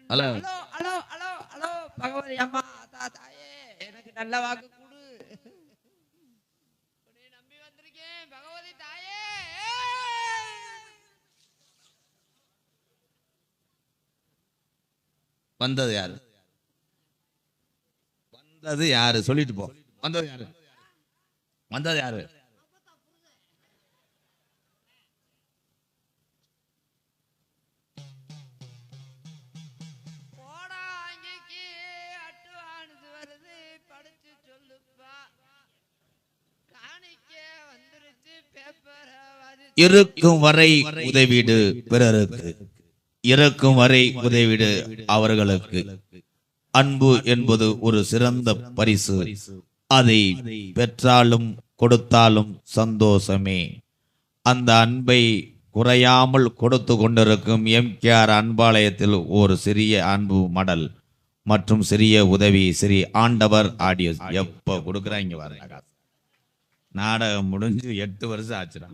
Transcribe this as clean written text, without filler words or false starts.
Hello hello hello hello hello Bhagavathi அம்மா தாயே எனக்கு நல்ல வாக்கு கொடு. உன்னை நம்பி வந்திருக்கேன் பகவதி தாயே. வந்தது யாரு? வந்தது யாரு? சொல்லிட்டு போ. வந்தது யாரு? வந்தது யாரு? போடா அங்கேக்கு அட்டுவானது வருது படிச்சு சொல்லுப்பா. காணிக்க வந்துருச்சு பேப்பர் இருக்கும் வரை உதவிடு பிறருக்கு, இறக்கும் வரை உதவிடு அவர்களுக்கு. அன்பு என்பது ஒரு சிறந்த பரிசு. அதை பெற்றாலும் கொடுத்தாலும் சந்தோஷமே. அந்த அன்பை குறையாமல் கொடுத்து கொண்டிருக்கும் எம்கேஆர் அன்பாலயத்தில் ஒரு சிறிய அன்பு மடல் மற்றும் சிறிய உதவி ஸ்ரீ ஆண்டவர் ஆடியோ எப்ப கொடுக்குறாங்க பாருங்க. நாடகம் முடிஞ்சு 8 வருஷம் ஆச்சுடா.